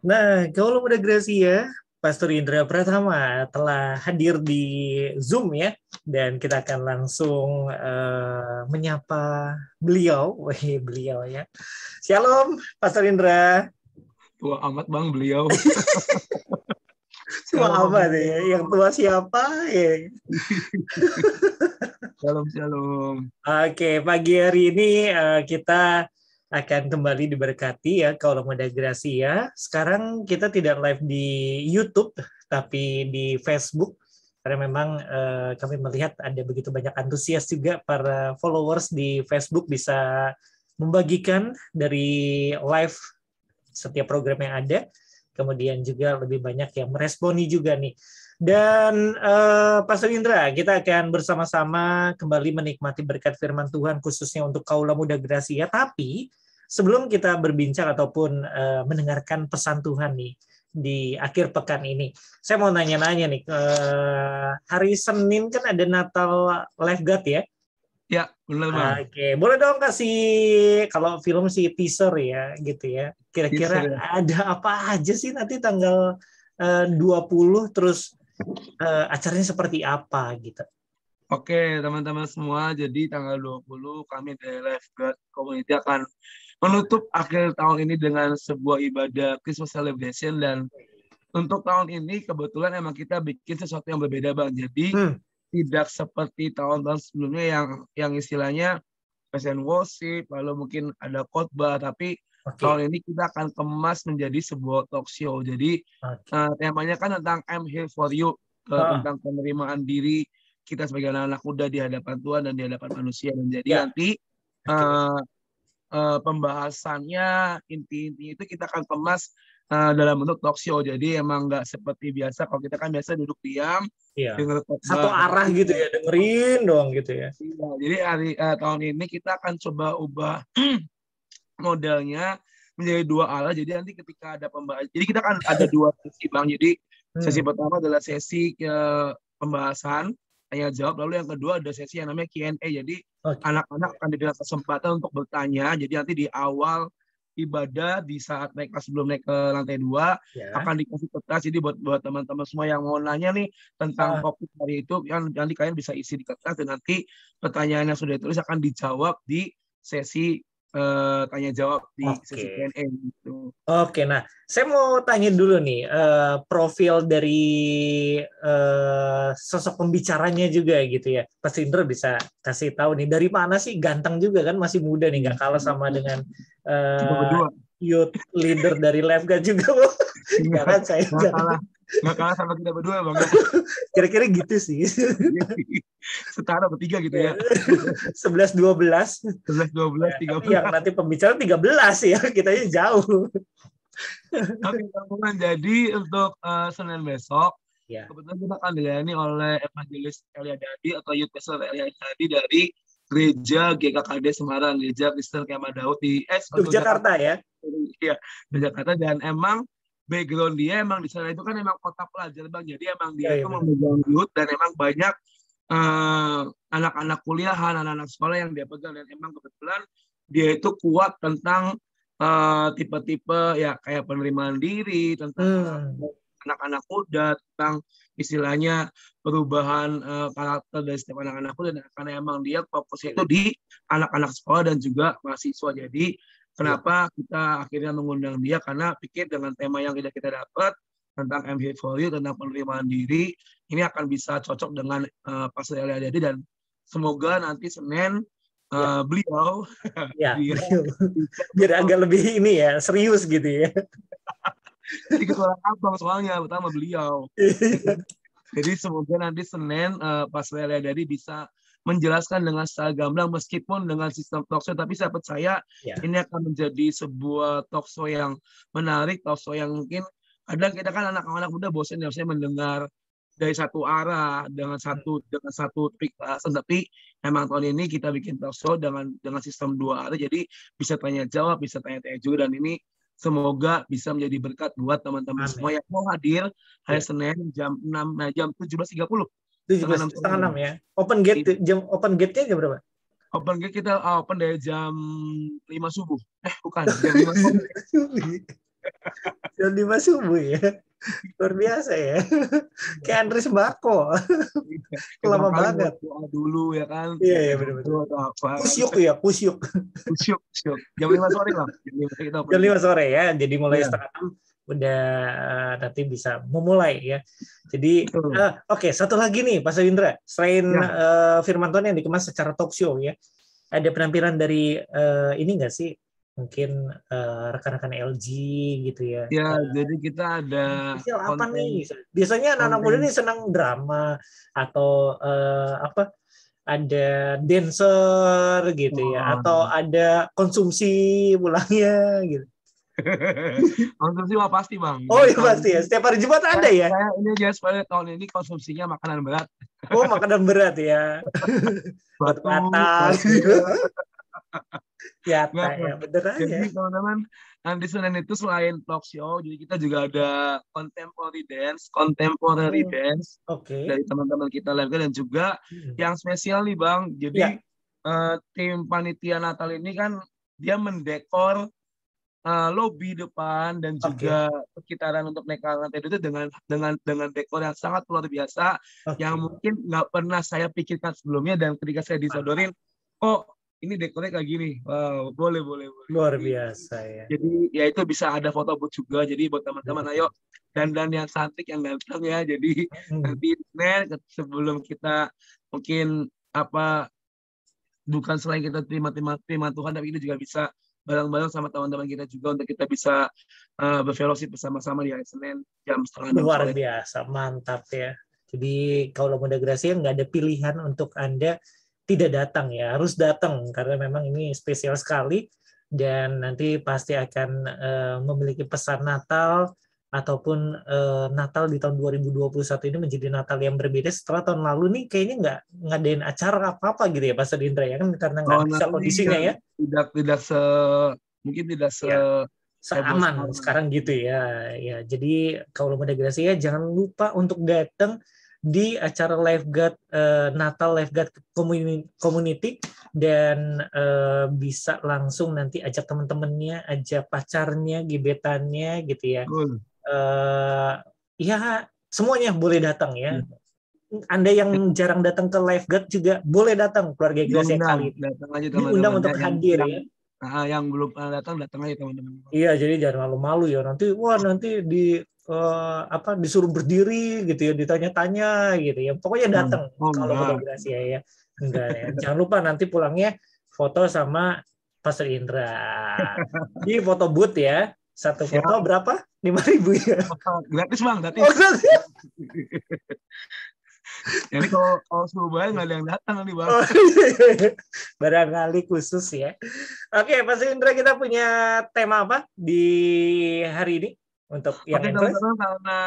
Nah, kalau Muda Gracia, Pastor Indra Pratama telah hadir di Zoom ya, dan kita akan langsung menyapa beliau, beliau ya. Shalom, Pastor Indra. Tua amat bang beliau. Tua amat ya, yang tua siapa ya? Shalom. Oke, pagi hari ini kita akan kembali diberkati ya kalau Muda Gracia. Sekarang kita tidak live di YouTube, tapi di Facebook. Karena memang kami melihat ada begitu banyak antusias juga para followers di Facebook bisa membagikan dari live setiap program yang ada. Kemudian juga lebih banyak yang meresponi juga nih. Dan Pastor Indra, kita akan bersama-sama kembali menikmati berkat firman Tuhan khususnya untuk kaula muda Gracia. Tapi sebelum kita berbincang ataupun mendengarkan pesan Tuhan nih di akhir pekan ini, saya mau nanya-nanya nih. Hari Senin kan ada Natal Live God ya? Ya, benar bang. Oke, boleh dong kasih kalau film sih teaser ya gitu ya. Kira-kira Teaser, ya. ada apa aja sih nanti tanggal 20 terus acaranya seperti apa gitu. Oke, teman-teman semua, jadi tanggal 20 kami dari Life God Community akan menutup akhir tahun ini dengan sebuah ibadah Christmas celebration. Dan untuk tahun ini kebetulan emang kita bikin sesuatu yang berbeda bang. Jadi tidak seperti tahun-tahun sebelumnya yang istilahnya praise and worship, lalu mungkin ada khotbah, tapi tahun ini kita akan kemas menjadi sebuah talk show. Jadi temanya kan tentang I'm here for you, tentang penerimaan diri kita sebagai anak-anak muda di hadapan Tuhan dan di hadapan manusia. Dan jadi nanti pembahasannya inti-intinya itu kita akan kemas dalam bentuk talk show. Jadi emang nggak seperti biasa. Kalau kita kan biasa duduk diam, denger satu arah gitu ya, dengerin doang gitu ya. Jadi tahun ini kita akan coba ubah modelnya menjadi dua arah. Jadi nanti ketika ada pembahasan, jadi kita kan ada dua sesi bang. Jadi sesi pertama adalah sesi pembahasan tanya jawab, lalu yang kedua ada sesi yang namanya Q&A. Jadi anak-anak akan diberikan kesempatan untuk bertanya. Jadi nanti di awal ibadah, di saat naik kelas sebelum naik ke lantai 2 akan dikasih kertas. Jadi buat teman-teman semua yang mau nanya nih tentang topik hari itu, nanti kalian bisa isi di kertas dan nanti pertanyaan yang sudah ditulis akan dijawab di sesi tanya jawab di sesi Q&A gitu. Oke, nah saya mau tanya dulu nih profil dari sosok pembicaranya juga gitu ya. Pas Indra bisa kasih tahu nih dari mana sih, ganteng juga kan, masih muda nih, nggak kalah sama dengan youth leader dari Live God juga. Nggak kan saya nggak kalah sama kita berdua bang. Kira-kira gitu sih. Setara bertiga gitu ya. 11-12. 11-12, 13. Yang nanti pembicara 13 ya, kitanya jauh. Oke, teman-teman. Jadi untuk Senin besok, kebetulan kita akan dilayani oleh Evangelis Elia Dadi atau Youth Pastor Elia Dadi dari Gereja GKKD Semarang, Gereja Kristen Kemah Daud di Yogyakarta ya. Iya, Yogyakarta. Dan emang background dia emang di sana itu kan emang kota pelajar bang. Jadi emang dia itu memegang youth dan emang banyak anak-anak kuliahan, anak-anak sekolah yang dia pegang. Dan emang kebetulan dia itu kuat tentang tipe-tipe ya kayak penerimaan diri, tentang anak-anak muda, tentang istilahnya perubahan karakter dari setiap anak-anak muda. Dan karena emang dia fokusnya itu di anak-anak sekolah dan juga mahasiswa. Jadi kenapa kita akhirnya mengundang dia, karena pikir dengan tema yang kita dapat tentang I'm here for you, tentang penerimaan diri, ini akan bisa cocok dengan Pastor Elia Dadi. Dan semoga nanti Senin beliau biar agak lebih ini ya, serius gitu ya. Jadi ketua abang soalnya pertama beliau. Jadi semoga nanti Senin Pastor Elia Dadi bisa menjelaskan dengan secara gamblang meskipun dengan sistem talkshow, tapi saya percaya ini akan menjadi sebuah talkshow yang menarik, talkshow yang mungkin kadang kita kan anak-anak muda bosan ya, saya mendengar dari satu arah dengan satu topik bahasan, tapi memang tahun ini kita bikin talkshow dengan sistem dua arah, jadi bisa tanya jawab, bisa tanya-tanya juga. Dan ini semoga bisa menjadi berkat buat teman-teman semua yang mau hadir hari Senin jam 17.30. 17.30 ya. Open gate-nya jam berapa? Open gate kita open dari jam 5 subuh. Bukan, jam 5 subuh. Jam 5 subuh ya. Luar biasa ya. Kayak Andre Sembako. Ya, Lama barangkali mau banget. doa dulu ya kan, Iya, baca iya dulu benar-benar. atau apa. Kusyuk ya, kusyuk. Kusyuk, kusyuk. Jam 5 sore lah. Jam 5 kita Jam opening. 5 sore ya. Jadi mulai Iya, setengah 6 udah nanti bisa memulai ya. Jadi betul. oke, satu lagi nih Pak Indra. Selain Ya, Firmanton yang dikemas secara talk show ya. Ada penampilan dari ini nggak sih? Mungkin rekan-rekan LG gitu ya. ya, jadi kita ada Spesial apa nih? konten Biasanya anak-anak muda nih konten senang drama atau apa? Ada dancer gitu ya, atau oh, ada konsumsi pulangnya gitu. konsumsi mah pasti bang. Oh Jadi iya tahun pasti ini ya. Setiap hari Jumat ada saya, ya. saya ini aja supaya tahun ini konsumsinya makanan berat, Oh makanan berat ya. batu, Batu-bata. burger. Nyata Nah, ya, bener aja. jadi teman-teman, nanti Senin itu selain talk show, jadi kita juga ada contemporary Hmm, dance oke. dari teman-teman kita live dan juga Hmm. yang spesial nih bang. Jadi Ya, tim panitia Natal ini kan dia mendekor lobi depan dan oke. juga sekitaran untuk naik ke lantai itu dengan dekor yang sangat luar biasa yang Oke. mungkin nggak pernah saya pikirkan sebelumnya, dan ketika saya Mantap. disodorin, oh ini dekornya kayak gini, wow, boleh boleh boleh. Luar Jadi biasa ya. jadi ya itu bisa ada foto booth juga. Jadi buat teman-teman, ayo Betul. dandan yang cantik yang ganteng ya. Jadi Hmm. nanti sebelum kita mungkin apa, bukan selain kita terima Tuhan, tapi kita juga bisa bareng-bareng sama teman-teman kita juga untuk kita bisa berfellowship bersama-sama di hari Senin jam setengah 6 Luar sore. biasa, mantap ya. Jadi kalau Muda Gracia nggak ada pilihan untuk Anda tidak datang ya, harus datang karena memang ini spesial sekali dan nanti pasti akan memiliki pesan Natal ataupun Natal di tahun 2021 ini menjadi Natal yang berbeda setelah tahun lalu nih kayaknya nggak ngadain acara apa-apa gitu ya Pak Indra ya kan karena nggak Tahun bisa lalu nih kondisinya ya. tidak tidak se mungkin tidak se Ya. heboh Seaman sekarang. sekarang gitu ya. Ya, jadi kalau Muda Gracia jangan lupa untuk datang di acara Lifeguard Natal Lifeguard Community dan bisa langsung nanti ajak teman-temannya, ajak pacarnya, gebetannya gitu ya. Betul. Ya semuanya boleh datang ya. Ya. Anda yang jarang datang ke Lifeguard juga boleh datang keluarga Gracia Diundang, kali ini. datang aja Diundang teman-teman ya, untuk hadir ya. yang belum pernah datang aja teman-teman. Iya, jadi jangan malu-malu ya. Nanti, wah nanti apa disuruh berdiri gitu ya, ditanya-tanya gitu ya. Pokoknya datang Oh kalau Muda enggak. Gracia ya. Enggak ya. Jangan lupa nanti pulangnya foto sama Pastor Indra. Di foto booth ya. Satu foto Siap. berapa? 5.000 ya. Gratis bang, Oh, gratis. gratis. Jadi kalau suruh bayar nggak ada yang datang nih bang. Oh, barangkali khusus ya. Oke, Pastor Indra kita punya tema apa di hari ini untuk yang Oke Empress? teman-teman, karena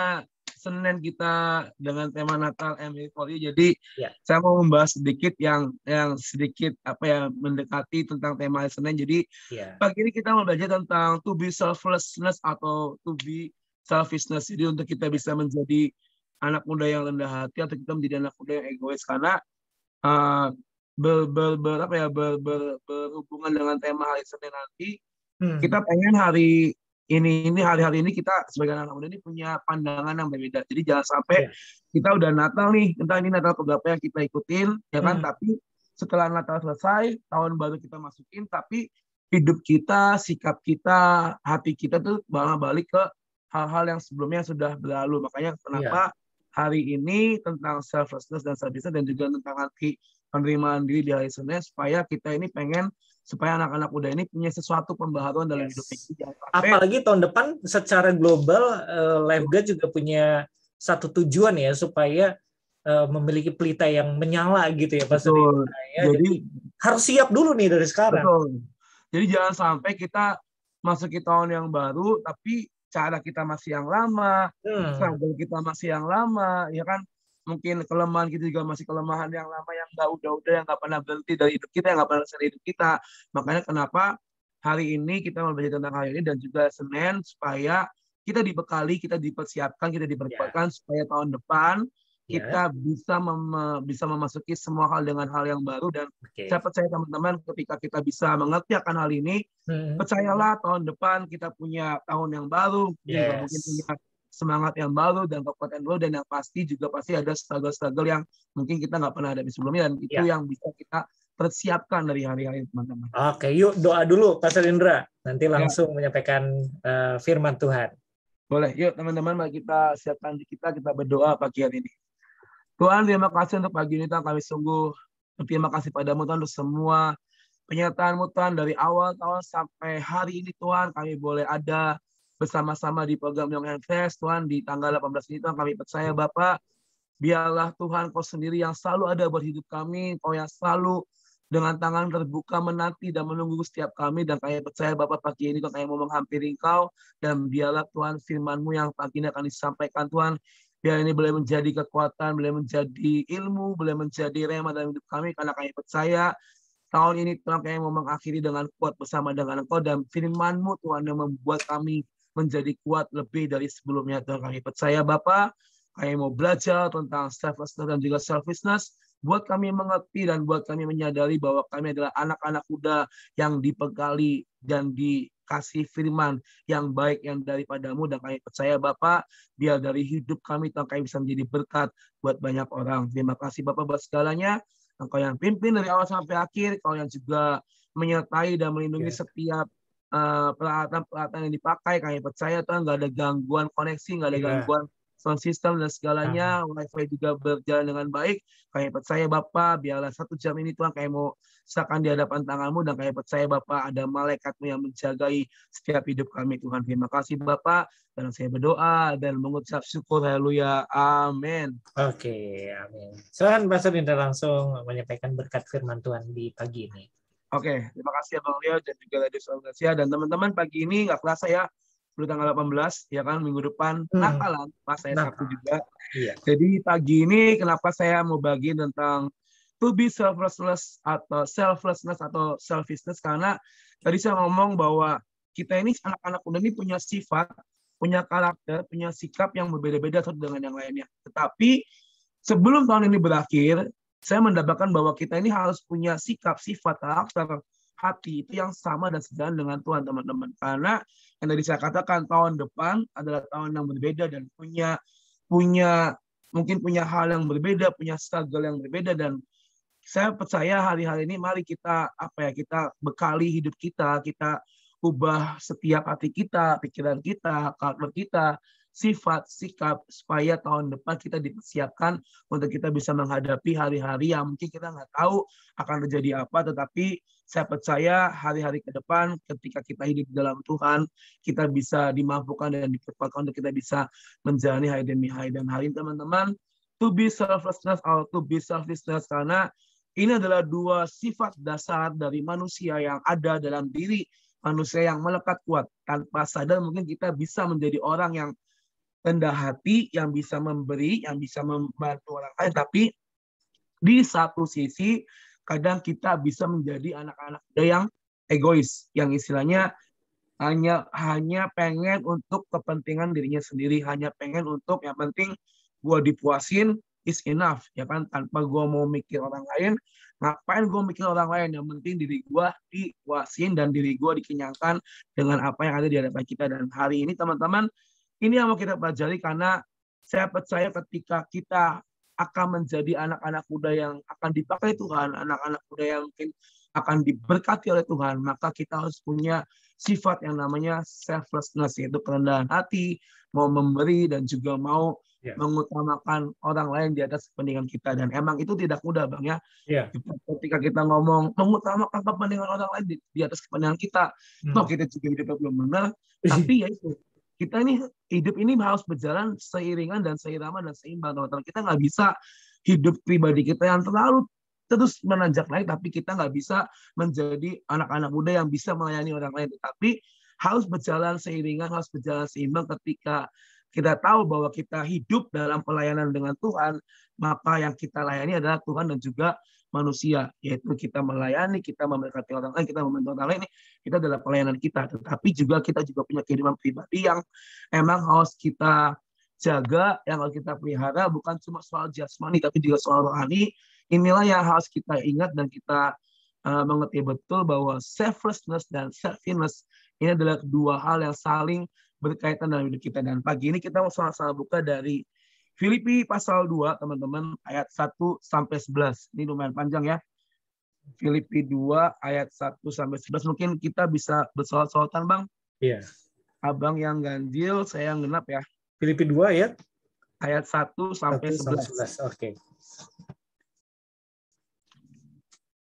Senin kita dengan tema Natal and for You, jadi Ya. saya mau membahas sedikit yang sedikit apa ya, mendekati tentang tema Senin. Jadi Ya. pagi ini kita mau belajar tentang to be selflessness atau to be selfishness. Jadi untuk kita bisa menjadi anak muda yang rendah hati atau kita menjadi anak muda yang egois, karena uh, berhubungan dengan tema hari Senin nanti, kita pengen hari-hari ini kita sebagai anak muda ini punya pandangan yang berbeda. Jadi jangan sampai kita udah Natal nih, entah ini Natal keberapa yang kita ikutin, ya kan? Tapi setelah Natal selesai, tahun baru kita masukin, tapi hidup kita, sikap kita, hati kita tuh malah balik ke hal-hal yang sebelumnya sudah berlalu. Makanya kenapa hari ini tentang selflessness dan selfishness, dan juga tentang arti penerimaan diri di hari Senin, supaya kita ini pengen supaya anak-anak muda ini punya sesuatu pembaharuan dalam hidupnya. Apalagi tahun depan secara global Lifeguard juga punya satu tujuan ya supaya memiliki pelita yang menyala gitu ya Pak Suri. Ya, jadi harus siap dulu nih dari sekarang. Betul. Jadi jangan sampai kita masuk ke tahun yang baru tapi cara kita masih yang lama, struggle kita masih yang lama, ya kan? Mungkin kelemahan kita juga masih kelemahan yang lama, yang udah yang nggak pernah berhenti dari hidup kita, yang nggak pernah selesai hidup kita. Makanya kenapa hari ini kita mau belajar tentang hal ini, dan juga Senin, supaya kita dibekali, kita dipersiapkan, kita diperkuatkan supaya tahun depan Ya. kita bisa memasuki semua hal dengan hal yang baru. Dan Oke. saya percaya teman-teman, ketika kita bisa mengerti akan hal ini, percayalah tahun depan kita punya tahun yang baru, juga mungkin Yes. punya semangat yang baru dan kekuatan baru, dan yang pasti juga pasti ada struggle-struggle yang mungkin kita nggak pernah hadapi sebelumnya, dan itu Ya. yang bisa kita persiapkan dari hari-hari teman-teman. Oke, yuk doa dulu Pastor Indra. Nanti Ya, langsung menyampaikan firman Tuhan. boleh. Yuk teman-teman, mari kita siapkan diri kita berdoa pagi hari ini. Tuhan, terima kasih untuk pagi ini, Tuhan. Kami sungguh berterima kasih padamu, Tuhan, untuk semua penyertaan-Mu, Tuhan, dari awal tahun sampai hari ini, Tuhan. Kami boleh ada bersama-sama di program Young and Fresh, Tuhan, di tanggal 18 ini, Tuhan. Kami percaya, Bapak, biarlah Tuhan, Kau sendiri yang selalu ada buat hidup kami, Kau yang selalu dengan tangan terbuka menanti dan menunggu setiap kami, dan kami percaya, Bapak, pagi ini Tuhan, kami mau menghampiri Engkau, dan biarlah Tuhan firman-Mu yang pagi ini akan disampaikan, Tuhan, biar ini boleh menjadi kekuatan, boleh menjadi ilmu, boleh menjadi rema dalam hidup kami, karena kami percaya tahun ini Tuhan, kami mau mengakhiri dengan kuat bersama dengan Engkau, dan firman-Mu, Tuhan, yang membuat kami menjadi kuat lebih dari sebelumnya. Tuhan, kami percaya, Bapak, kami mau belajar tentang selflessness dan juga selfishness, buat kami mengerti dan buat kami menyadari bahwa kami adalah anak-anak muda yang dibekali dan dikasih firman yang baik yang daripadamu, dan kami percaya, Bapak, biar dari hidup kami Tuhan, kami bisa menjadi berkat buat banyak orang. Terima kasih, Bapak, buat segalanya. Engkau yang pimpin dari awal sampai akhir, Engkau yang juga menyertai dan melindungi setiap peralatan-peralatan yang dipakai. Kami percaya, Tuhan, nggak ada gangguan koneksi, nggak ada gangguan sound system dan segalanya, wifi juga berjalan dengan baik. Kami percaya, Bapak, biarlah 1 jam ini, Tuhan, kami mau serahkan di hadapan tangan-Mu, dan kami percaya, Bapak, ada malaikat-Mu yang menjagai setiap hidup kami, Tuhan. Terima kasih, Bapak, dan saya berdoa dan mengucap syukur, haleluya, amin. Oke, amin. Silakan Pastor Indra langsung menyampaikan berkat firman Tuhan di pagi ini. Oke, terima kasih Bang Leo dan juga Radio Salvasia, dan teman-teman, pagi ini nggak kerasa ya, udah tanggal 18, ya kan, minggu depan Natalan, pas saya Sabtu juga. Iya. Jadi pagi ini kenapa saya mau bagi tentang to be selflessness atau selfishness, karena tadi saya ngomong bahwa kita ini anak-anak muda ini punya sifat, punya karakter, punya sikap yang berbeda-beda satu dengan yang lainnya. Tetapi sebelum tahun ini berakhir, saya mendapatkan bahwa kita ini harus punya sikap, sifat, karakter, hati itu yang sama dan sejalan dengan Tuhan, teman-teman. Karena yang tadi saya katakan, tahun depan adalah tahun yang berbeda dan mungkin punya hal yang berbeda, punya struggle yang berbeda, dan saya percaya hari-hari ini mari kita kita bekali hidup kita ubah setiap hati kita, pikiran kita, karakter kita, sifat, sikap, supaya tahun depan kita dipersiapkan untuk kita bisa menghadapi hari-hari yang mungkin kita nggak tahu akan terjadi apa, tetapi saya percaya hari-hari ke depan ketika kita hidup dalam Tuhan, kita bisa dimampukan dan dikekuatkan untuk kita bisa menjalani hari demi hari. Dan hari ini, teman-teman, to be selflessness atau to be selfishness, karena ini adalah dua sifat dasar dari manusia yang ada dalam diri manusia yang melekat kuat. Tanpa sadar mungkin kita bisa menjadi orang yang rendah hati, yang bisa memberi, yang bisa membantu orang lain, tapi di satu sisi kadang kita bisa menjadi anak-anak muda yang egois, yang istilahnya hanya pengen untuk kepentingan dirinya sendiri, hanya pengen untuk yang penting gue dipuasin is enough, ya kan, tanpa gue mau mikir orang lain. Ngapain gue mikir orang lain, yang penting diri gue dipuasin dan diri gue dikenyangkan dengan apa yang ada di hadapan kita. Dan hari ini, teman-teman, ini yang mau kita pelajari, karena saya percaya ketika kita akan menjadi anak-anak muda yang akan dipakai Tuhan, anak-anak muda yang mungkin akan diberkati oleh Tuhan, maka kita harus punya sifat yang namanya selflessness, yaitu kerendahan hati, mau memberi dan juga mau mengutamakan orang lain di atas kepentingan kita. Dan emang itu tidak mudah, Bang, ya. Ketika kita ngomong mengutamakan kepentingan orang lain di atas kepentingan kita, toh kita juga hidupnya belum benar, tapi ya itu, kita ini hidup ini harus berjalan seiringan dan seirama dan seimbang, teman-teman. Kita nggak bisa hidup pribadi kita yang terlalu terus menanjak naik, tapi kita nggak bisa menjadi anak-anak muda yang bisa melayani orang lain. Tetapi harus berjalan seiringan, harus berjalan seimbang. Ketika kita tahu bahwa kita hidup dalam pelayanan dengan Tuhan, maka yang kita layani adalah Tuhan dan juga manusia, yaitu kita melayani, kita memberkati orang lain, kita membantu orang lain, kita adalah pelayanan kita. Tetapi juga kita juga punya kehidupan pribadi yang emang harus kita jaga, yang harus kita pelihara bukan cuma soal jasmani tapi juga soal rohani. Inilah yang harus kita ingat dan kita mengerti betul bahwa selflessness dan selfishness ini adalah dua hal yang saling berkaitan dalam hidup kita. Dan pagi ini kita mau sama-sama buka dari Filipi pasal 2, teman-teman, ayat 1 sampai 11. Ini lumayan panjang ya. Filipi 2 ayat 1 sampai 11. Mungkin kita bisa bersolat-solatan, Bang. Iya. Abang yang ganjil, saya yang genap ya. Filipi 2 ayat 1 sampai 11. Oke.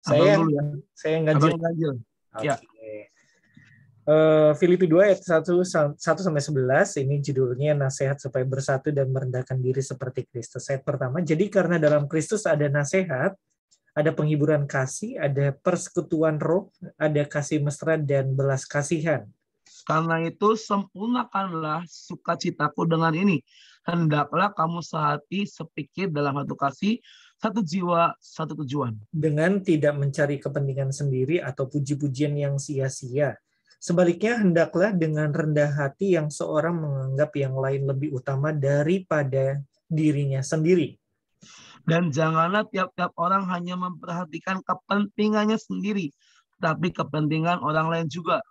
Abang dulu ya. Saya yang ganjil. Abang yang ganjil. Oke. Ya. Filipi 2 ayat 1 sampai 11 ini judulnya nasihat supaya bersatu dan merendahkan diri seperti Kristus. Ayat pertama, jadi karena dalam Kristus ada nasihat, ada penghiburan kasih, ada persekutuan roh, ada kasih mesra dan belas kasihan. Karena itu sempurnakanlah sukacitaku dengan ini. Hendaklah kamu sehati, sepikir dalam satu kasih, satu jiwa, satu tujuan. Dengan tidak mencari kepentingan sendiri atau puji-pujian yang sia-sia. Sebaliknya, hendaklah dengan rendah hati yang seorang menganggap yang lain lebih utama daripada dirinya sendiri. Dan janganlah tiap-tiap orang hanya memperhatikan kepentingannya sendiri, tapi kepentingan orang lain juga.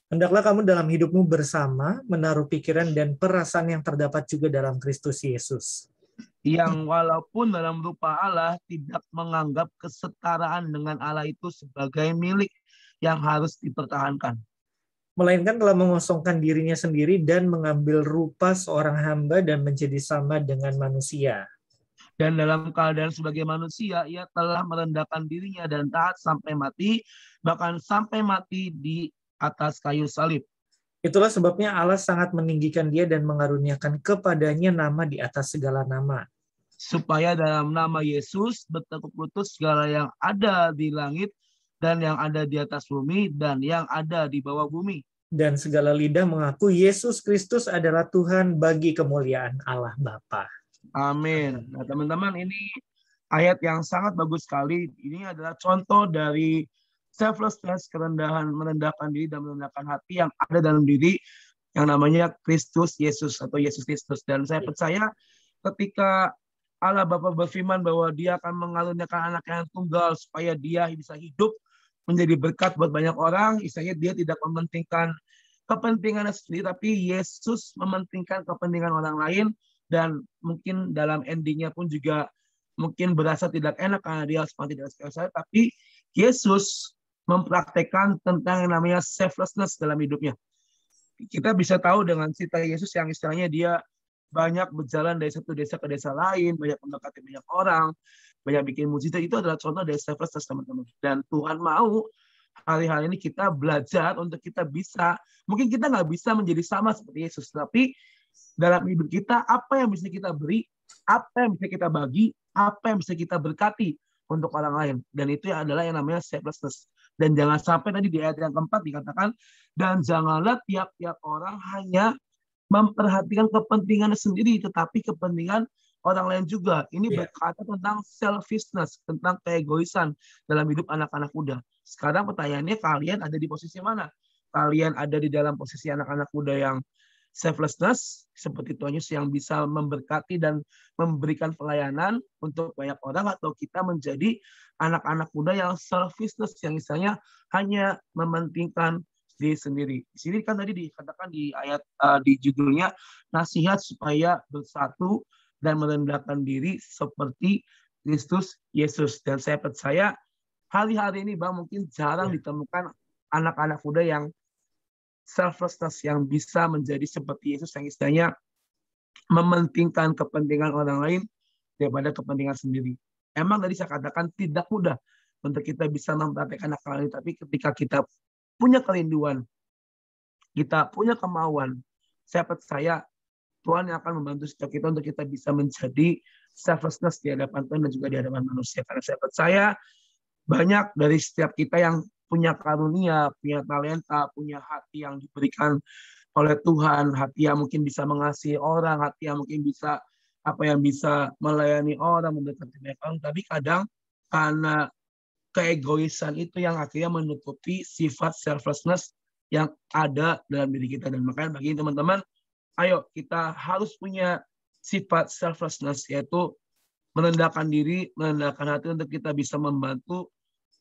Hendaklah kamu dalam hidupmu bersama menaruh pikiran dan perasaan yang terdapat juga dalam Kristus Yesus. Yang walaupun dalam rupa Allah tidak menganggap kesetaraan dengan Allah itu sebagai milik yang harus dipertahankan. Melainkan telah mengosongkan dirinya sendiri dan mengambil rupa seorang hamba dan menjadi sama dengan manusia. Dan dalam keadaan sebagai manusia, ia telah merendahkan dirinya dan taat sampai mati, bahkan sampai mati di atas kayu salib. Itulah sebabnya Allah sangat meninggikan dia dan mengaruniakan kepadanya nama di atas segala nama. Supaya dalam nama Yesus bertekuk lutut segala yang ada di langit dan yang ada di atas bumi dan yang ada di bawah bumi. Dan segala lidah mengaku Yesus Kristus adalah Tuhan bagi kemuliaan Allah Bapa. Amin. Nah, teman-teman, ini ayat yang sangat bagus sekali. Ini adalah contoh dari selflessness, kerendahan, merendahkan diri dan merendahkan hati yang ada dalam diri yang namanya Kristus Yesus atau Yesus Kristus. Dan saya percaya ketika Allah Bapa berfirman bahwa dia akan mengaruniakan anak yang tunggal supaya dia bisa hidup menjadi berkat buat banyak orang, istilahnya dia tidak mementingkan kepentingannya sendiri, tapi Yesus mementingkan kepentingan orang lain. Dan mungkin dalam endingnya pun juga mungkin berasa tidak enak karena dia harus mati dari saya, tapi Yesus mempraktekkan tentang yang namanya selflessness dalam hidupnya. Kita bisa tahu dengan cerita Yesus yang istilahnya dia banyak berjalan dari satu desa ke desa lain, banyak mendekati banyak orang, banyak bikin mujizat. Itu adalah contoh dari selflessness, teman-teman. Dan Tuhan mau hari-hari ini kita belajar untuk kita bisa, mungkin kita nggak bisa menjadi sama seperti Yesus, tapi dalam hidup kita, apa yang bisa kita beri, apa yang bisa kita bagi, apa yang bisa kita berkati untuk orang lain. Dan itu adalah yang namanya selflessness. Dan jangan sampai tadi di ayat yang keempat dikatakan, dan janganlah tiap-tiap orang hanya memperhatikan kepentingannya sendiri, tetapi kepentingan orang lain juga. Ini berkata tentang selfishness, tentang keegoisan dalam hidup anak-anak muda. Sekarang pertanyaannya, kalian ada di posisi mana? Kalian ada di dalam posisi anak-anak muda yang selflessness, seperti Tuhan Yesus yang bisa memberkati dan memberikan pelayanan untuk banyak orang, atau kita menjadi anak-anak muda yang selfishness, yang misalnya hanya mementingkan diri sendiri. Di sini kan tadi dikatakan di ayat di judulnya nasihat supaya bersatu dan merendahkan diri seperti Kristus Yesus. Dan saya percaya hari-hari ini Bang mungkin jarang ditemukan anak-anak muda yang selflessness, yang bisa menjadi seperti Yesus, yang istilahnya mementingkan kepentingan orang lain daripada kepentingan sendiri. Emang tadi saya katakan tidak mudah untuk kita bisa mempraktekkan hal ini, tapi ketika kita punya kerinduan, kita punya kemauan, saya percaya Tuhan yang akan membantu setiap kita untuk kita bisa menjadi selflessness di hadapan Tuhan dan juga di hadapan manusia. Karena saya percaya banyak dari setiap kita yang punya karunia, punya talenta, punya hati yang diberikan oleh Tuhan, hati yang mungkin bisa mengasihi orang, hati yang mungkin bisa bisa melayani orang, mendekati orang, tapi kadang karena keegoisan itu yang akhirnya menutupi sifat selflessness yang ada dalam diri kita. Dan makanya bagi teman-teman, ayo kita harus punya sifat selflessness, yaitu merendahkan diri, merendahkan hati untuk kita bisa membantu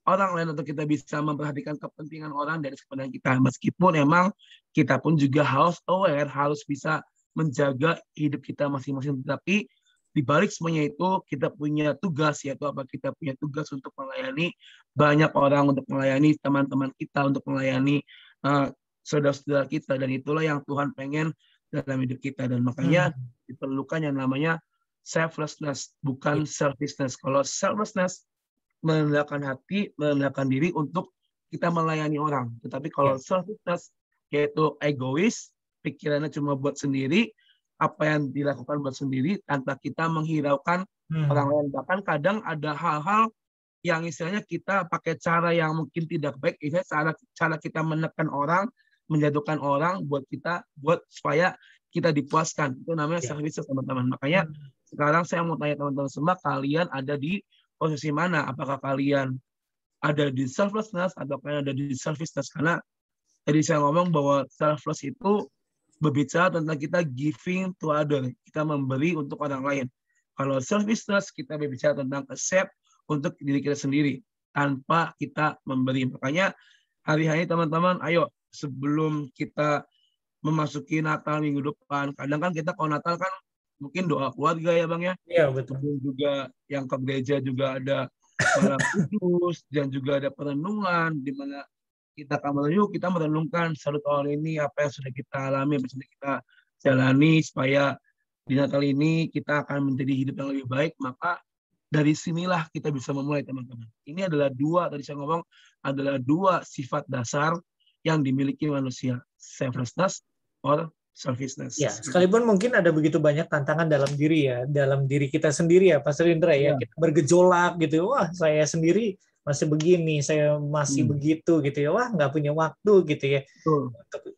orang lain, untuk kita bisa memperhatikan kepentingan orang dari kepentingan kita. Meskipun emang kita pun juga harus aware, harus bisa menjaga hidup kita masing-masing. Tapi di balik semuanya itu kita punya tugas, yaitu apa? Kita punya tugas untuk melayani banyak orang, untuk melayani teman-teman kita, untuk melayani saudara-saudara kita, dan itulah yang Tuhan pengen dalam hidup kita. Dan makanya diperlukan yang namanya selflessness, bukan selfishness. Kalau selflessness, merendahkan hati, merendahkan diri untuk kita melayani orang. Tetapi kalau selfishness, yaitu egois, pikirannya cuma buat sendiri, apa yang dilakukan buat sendiri tanpa kita menghiraukan orang lain. Bahkan kadang ada hal-hal yang istilahnya kita pakai cara yang mungkin tidak baik, cara kita menekan orang, menjatuhkan orang buat supaya kita dipuaskan. Itu namanya selfishness, teman-teman. Makanya sekarang saya mau tanya teman-teman semua, kalian ada di posisi mana? Apakah kalian ada di selflessness atau kalian ada di selfishness? Karena tadi saya ngomong bahwa selfless itu berbicara tentang kita giving to other, kita memberi untuk orang lain. Kalau selfishness, kita berbicara tentang accept untuk diri kita sendiri tanpa kita memberi. Makanya hari-hari teman-teman, ayo sebelum kita memasuki Natal minggu depan, kadang kan kita kalau Natal kan mungkin doa keluarga ya Bang ya. Iya, betul. Kemudian juga yang ke gereja juga ada malam kudus, dan juga ada perenungan di mana kita merenungkan satu tahun ini apa yang sudah kita alami, apa yang sudah kita jalani, supaya di Natal ini kita akan menjadi hidup yang lebih baik. Maka dari sinilah kita bisa memulai, teman-teman. Ini adalah tadi saya ngomong, adalah dua sifat dasar yang dimiliki manusia, selflessness or selfishness. Ya, sekalipun mungkin ada begitu banyak tantangan dalam diri kita sendiri ya, Pastor Indra ya. Kita bergejolak gitu. Wah, saya sendiri masih begini, saya masih begitu gitu ya. Wah, nggak punya waktu gitu ya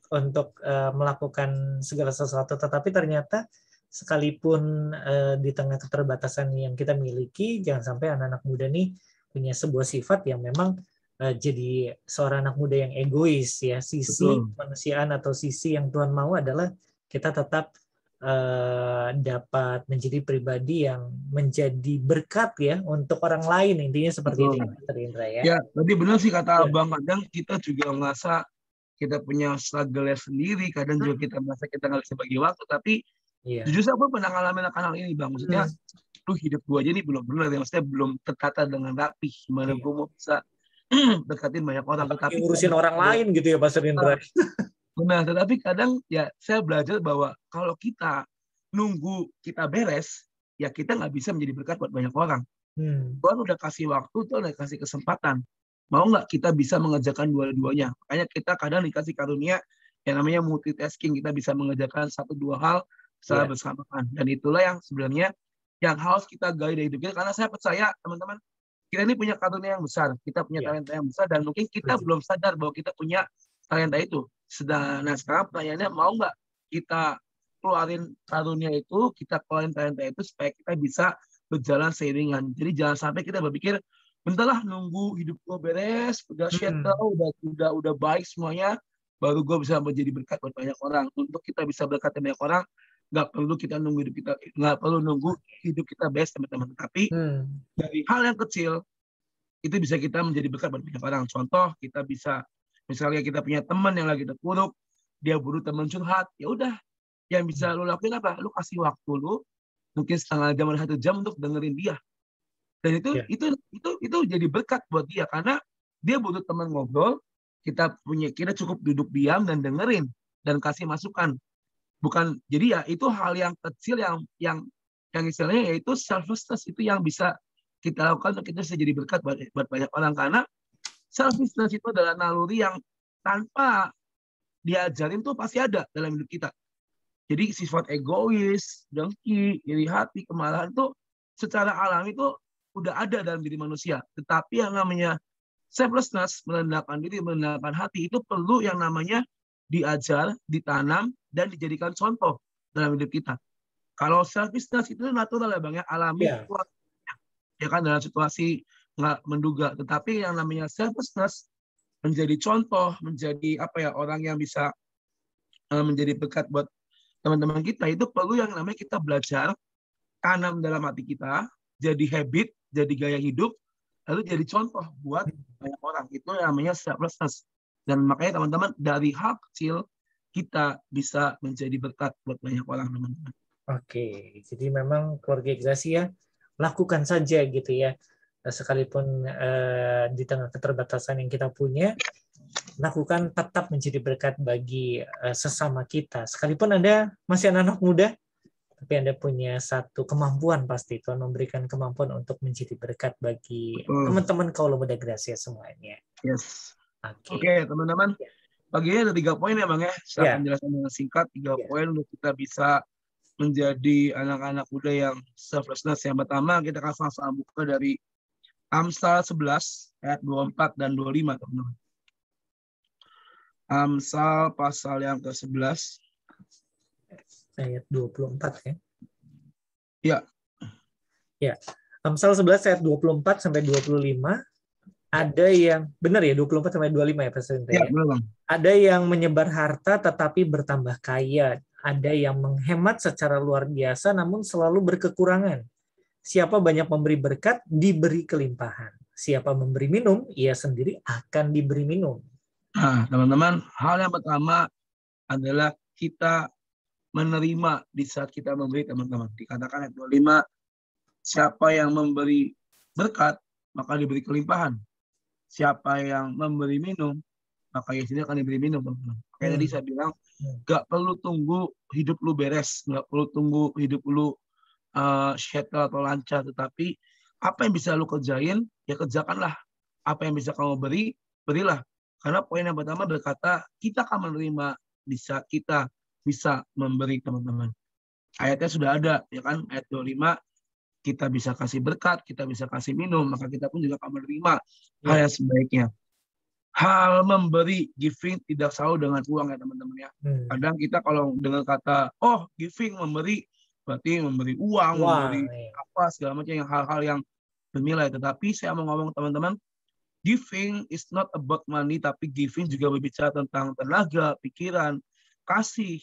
untuk melakukan segala sesuatu. Tetapi ternyata sekalipun di tengah keterbatasan yang kita miliki, jangan sampai anak-anak muda nih punya sebuah sifat yang memang jadi seorang anak muda yang egois ya. Sisi kemanusiaan atau sisi yang Tuhan mau adalah kita tetap dapat menjadi pribadi yang menjadi berkat ya untuk orang lain, intinya seperti itu ya, Indra ya. Ya, tadi benar sih kata Abang, kadang kita juga merasa kita punya struggle sendiri, kadang juga kita merasa kita nggak bisa bagi waktu, tapi jujur saya pun pernah ngalamin hal ini Bang. Maksudnya, hidup gue aja ini belum benar, maksudnya belum tertata dengan rapi, gimana gue mau bisa dekatin banyak orang. Tapi ngurusin orang lain gitu ya, Pastor Indra. Benar, tetapi kadang ya saya belajar bahwa kalau kita nunggu kita beres, ya kita nggak bisa menjadi berkat buat banyak orang. Tuhan udah kasih waktu, Tuhan udah kasih kesempatan. Mau nggak kita bisa mengerjakan dua-duanya? Makanya kita kadang dikasih karunia yang namanya multitasking, kita bisa mengerjakan 1-2 hal secara bersamaan. Dan itulah yang sebenarnya yang harus kita gali dari hidup kita. Karena saya percaya teman-teman, kita ini punya karunia yang besar, kita punya talenta yang besar, dan mungkin kita belum sadar bahwa kita punya talenta itu. Nah sekarang pertanyaannya, mau nggak kita keluarin karunia itu, kita keluarin talenta itu supaya kita bisa berjalan seiringan. Jadi jangan sampai kita berpikir, bentar lah nunggu hidup gue beres, udah settle, udah baik semuanya, baru gue bisa menjadi berkat buat banyak orang. Untuk kita bisa berkat banyak orang, nggak perlu kita nunggu hidup kita beres, teman-teman. Tapi dari hal yang kecil itu bisa kita menjadi berkat buat banyak orang. Contoh, kita bisa misalnya kita punya teman yang lagi terpuruk, dia butuh teman curhat, ya udah, yang bisa lu lakuin apa? Lu kasih waktu lu mungkin setengah jam atau 1 jam untuk dengerin dia. Dan itu jadi berkat buat dia, karena dia butuh teman ngobrol. Kita cukup duduk diam dan dengerin dan kasih masukan. Bukan, jadi ya itu hal yang kecil yang istilahnya yaitu selflessness, itu yang bisa kita lakukan untuk kita bisa jadi berkat buat banyak orang. Karena selflessness itu adalah naluri yang tanpa diajarin tuh pasti ada dalam hidup kita. Jadi sifat egois, dengki, iri hati, kemarahan itu secara alami itu udah ada dalam diri manusia. Tetapi yang namanya selflessness, merendahkan diri, merendahkan hati, itu perlu yang namanya diajar, ditanam, dan dijadikan contoh dalam hidup kita. Kalau selfishness itu natural ya Bang ya, alami, ya kan, dalam situasi nggak menduga. Tetapi yang namanya selfishness menjadi contoh, menjadi orang yang bisa menjadi berkat buat teman-teman kita itu perlu yang namanya kita belajar tanam dalam hati kita, jadi habit, jadi gaya hidup, lalu jadi contoh buat banyak orang. Itu namanya selflessness. Dan makanya teman-teman dari hal kecil kita bisa menjadi berkat buat banyak orang, teman-teman. Oke, jadi memang keluarga Iglesia ya, lakukan saja gitu ya. Sekalipun di tengah keterbatasan yang kita punya, lakukan tetap menjadi berkat bagi sesama kita. Sekalipun Anda masih anak-anak muda, tapi Anda punya satu kemampuan, pasti Tuhan memberikan kemampuan untuk menjadi berkat bagi teman-teman Kaula Muda Gracia semuanya. Yes. Oke, teman-teman. Baginya ada 3 poin ya Bang ya. Saya akan jelaskan dengan singkat 3 poin untuk kita bisa menjadi anak-anak muda yang selflessness. Yang pertama kita akan sama-sama buka dari Amsal 11 ayat 24 dan 25 teman-teman. Amsal pasal yang ke-11 ayat 24 ya. Ya. Ya. Amsal 11 ayat 24 sampai 25. Ada yang benar ya 24 sampai 25 ya Presiden Ya, benar Bang. Ada yang menyebar harta tetapi bertambah kaya, ada yang menghemat secara luar biasa namun selalu berkekurangan. Siapa banyak memberi berkat diberi kelimpahan. Siapa memberi minum, ia sendiri akan diberi minum. Nah, teman-teman, hal yang pertama adalah kita menerima di saat kita memberi, teman-teman. Dikatakan ayat 25, siapa yang memberi berkat maka diberi kelimpahan. Siapa yang memberi minum, maka ia sendiri akan diberi minum. Kayak tadi saya bilang, gak perlu tunggu hidup lu beres, gak perlu tunggu hidup lu settle atau lancar, tetapi apa yang bisa lu kerjain, ya kerjakanlah. Apa yang bisa kamu beri, berilah. Karena poin yang pertama berkata, kita akan menerima di saat kita bisa memberi, teman-teman. Ayatnya sudah ada, ya kan? Ayat 25, kita bisa kasih berkat, kita bisa kasih minum, maka kita pun juga akan menerima hal yang sebaiknya. Hal memberi, giving tidak selalu dengan uang ya teman-teman ya. Kadang kita kalau dengan kata, oh giving, memberi, berarti memberi uang, memberi apa, segala macam yang hal-hal yang bernilai. Tetapi saya mau ngomong teman-teman, giving is not about money, tapi giving juga berbicara tentang tenaga, pikiran, kasih,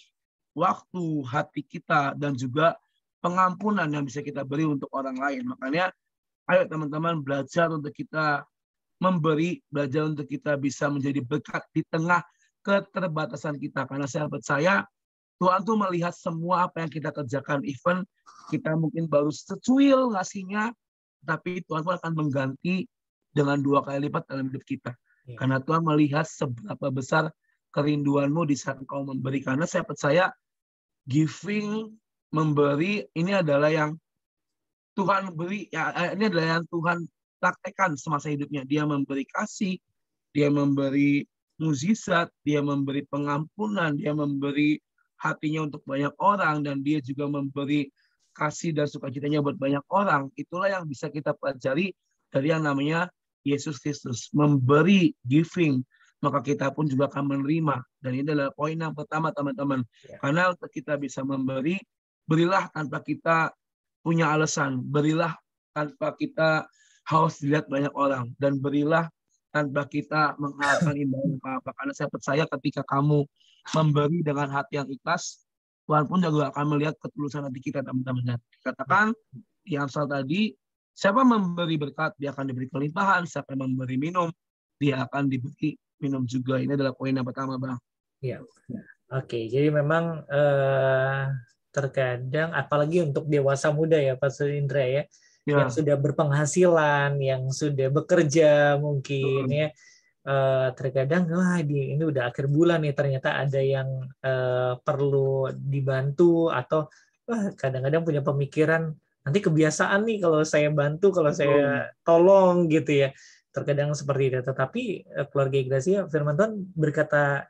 waktu, hati kita, dan juga pengampunan yang bisa kita beri untuk orang lain. Makanya ayo teman-teman belajar untuk kita memberi, belajar untuk kita bisa menjadi berkat di tengah keterbatasan kita. Karena saya percaya Tuhan tuh melihat semua apa yang kita kerjakan. Even kita mungkin baru secuil ngasihnya, tapi Tuhan pun akan mengganti dengan 2 kali lipat dalam hidup kita. Karena Tuhan melihat seberapa besar kerinduanmu di saat engkau memberi. Karena saya percaya giving, memberi, ini adalah yang Tuhan beri, ya, ini adalah yang Tuhan praktekkan semasa hidupnya. Dia memberi kasih, dia memberi mukjizat, dia memberi pengampunan, dia memberi hatinya untuk banyak orang, dan dia juga memberi kasih dan sukacitanya buat banyak orang. Itulah yang bisa kita pelajari dari yang namanya Yesus Kristus. Memberi, giving, maka kita pun juga akan menerima. Dan ini adalah poin yang pertama teman-teman. Karena untuk kita bisa memberi, berilah tanpa kita punya alasan. Berilah tanpa kita harus dilihat banyak orang. Dan berilah tanpa kita mengharapkan imbalan apa-apa. Karena saya percaya ketika kamu memberi dengan hati yang ikhlas, Tuhan pun juga akan melihat ketulusan hati kita, teman-teman. Dikatakan di Amsal tadi, siapa memberi berkat, dia akan diberi kelimpahan. Siapa yang memberi minum, dia akan diberi minum juga. Ini adalah poin yang pertama, Bang. Ya. Oke, jadi memang terkadang apalagi untuk dewasa muda ya Pak Indra ya, yang sudah berpenghasilan, yang sudah bekerja mungkin ya, terkadang ini udah akhir bulan nih, ternyata ada yang perlu dibantu, atau kadang-kadang punya pemikiran nanti kebiasaan nih kalau saya bantu, kalau saya tolong gitu ya, terkadang seperti itu. Tetapi keluarga Iglesia, firman Tuhan berkata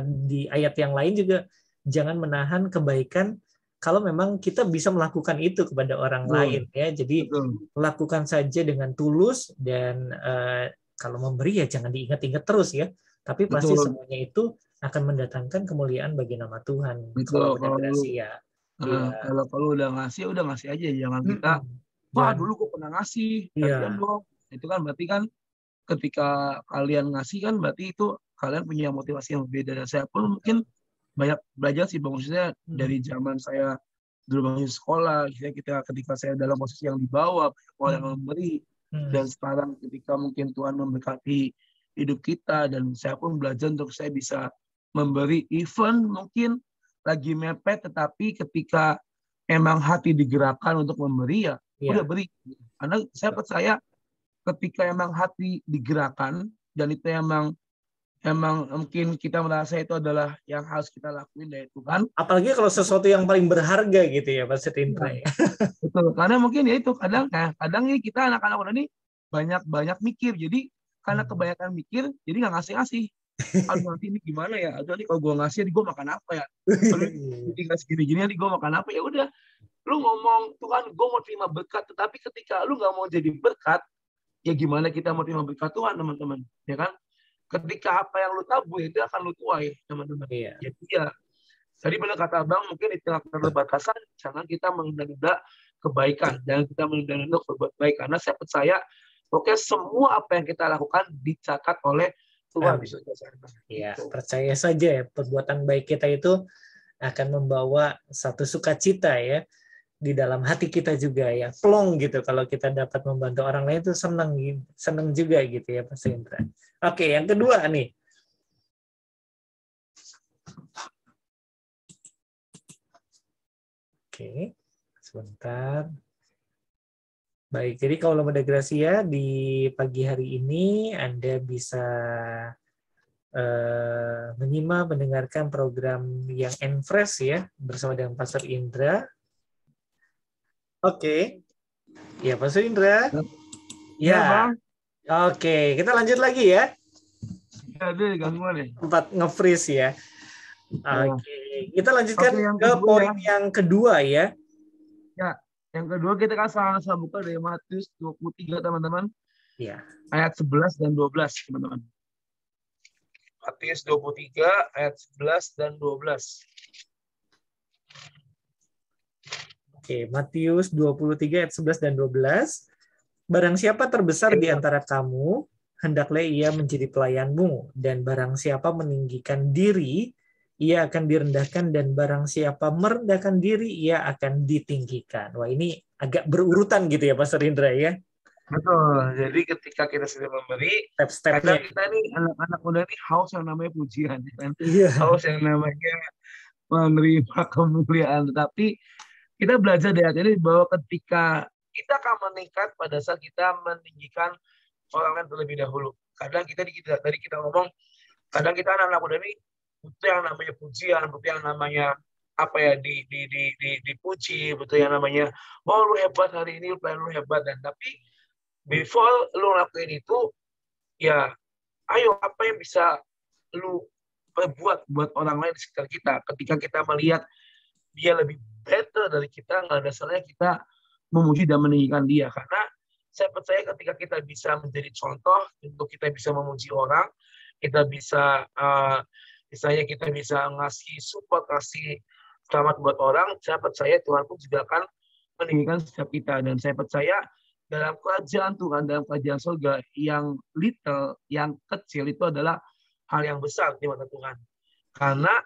di ayat yang lain juga, jangan menahan kebaikan kalau memang kita bisa melakukan itu kepada orang lain ya. Jadi lakukan saja dengan tulus, dan kalau memberi ya jangan diingat-ingat terus ya. Tapi pasti semuanya itu akan mendatangkan kemuliaan bagi nama Tuhan. Kalau kalau udah ngasih aja, jangan kita dulu gue pernah ngasih, gantian dong. Itu kan berarti kan ketika kalian ngasih kan berarti itu kalian punya motivasi yang berbeda. Dan saya pun mungkin banyak belajar sih Bang. Maksudnya dari zaman saya dulu masih sekolah, ketika saya dalam posisi yang di bawah, orang yang memberi, dan sekarang ketika mungkin Tuhan memberkati hidup kita, dan saya pun belajar untuk saya bisa memberi, even mungkin lagi mepet, tetapi ketika emang hati digerakkan untuk memberi, ya udah beri. Karena saya percaya ketika emang hati digerakkan, dan itu emang mungkin kita merasa itu adalah yang harus kita lakuin dari Tuhan. Apalagi kalau sesuatu yang paling berharga gitu ya, Pak Indra. Ya, betul. Karena mungkin ya itu kadang ini kita anak-anak muda ini banyak mikir. Jadi karena kebanyakan mikir, jadi nggak ngasih. Aduh, nanti ini gimana ya? Aduh, nanti kalau gue ngasih, gue makan apa ya? Aduh, jadi ngasih gini-gini, nanti gue makan apa? Ya udah, lu ngomong Tuhan, gue mau terima berkat. Tetapi ketika lu nggak mau jadi berkat, ya gimana kita mau terima berkat Tuhan, teman-teman? Ya kan? Ketika apa yang lu tabur itu akan lu tuai, teman-teman. Jadi ya, tadi benar kata Bang, mungkin di tengah keterbatasan, jangan kita menunda-nunda kebaikan, jangan kita menunda-nunda berbuat baik, karena saya percaya, pokoknya semua apa yang kita lakukan dicatat oleh Tuhan di surga sana. Ya, percaya saja ya, perbuatan baik kita itu akan membawa satu sukacita ya di dalam hati kita juga ya, plong gitu kalau kita dapat membantu orang lain itu senang juga gitu ya Pak Indra. Oke, yang kedua nih. Oke, sebentar. Baik, jadi kalau Lembaga Gracia di pagi hari ini Anda bisa menyimak, mendengarkan program yang Enfresh ya bersama dengan Pastor Indra. Oke, ya Pastor Indra. Ya, Bang. Oke, kita lanjut lagi ya. Ya, deh, gangguan deh. Tempat nge-freeze ya. Oke, kita lanjutkan ke poin yang kedua ya. Ya, yang kedua kita kan sama-sama buka dari Matius 23, teman-teman. Ya. Ayat 11 dan 12, teman-teman. Matius 23 ayat 11 dan 12. Oke, Matius 23 ayat 11 dan 12. Barang siapa terbesar di antara kamu, hendaklah ia menjadi pelayanmu, dan barang siapa meninggikan diri, ia akan direndahkan, dan barang siapa merendahkan diri, ia akan ditinggikan. Wah, ini agak berurutan gitu ya, Pastor Indra ya. Betul. Jadi ketika kita sudah memberi, kadang kita nih anak-anak muda ini haus yang namanya pujian, kan? Haus yang namanya menerima kemuliaan. Tetapi kita belajar dari ini bahwa ketika kita akan meningkat pada saat kita meninggikan orang lain terlebih dahulu. Kadang dari kita ngomong, kadang kita anak-anak muda ini butuh yang namanya pujian, butuh yang namanya apa ya dipuji, butuh yang namanya lu hebat hari ini, lu hebat, dan tapi before lu lakuin itu, ya ayo apa yang bisa lu perbuat buat orang lain di sekitar kita. Ketika kita melihat dia lebih better dari kita, nggak ada salahnya kita memuji dan meninggikan dia. Karena saya percaya ketika kita bisa menjadi contoh untuk kita bisa memuji orang, kita bisa misalnya kita bisa ngasih support, ngasih selamat buat orang, saya percaya Tuhan pun juga akan meninggikan setiap kita. Dan saya percaya dalam kerajaan Tuhan, dalam kerajaan surga, yang little, yang kecil itu adalah hal yang besar di mata Tuhan. Karena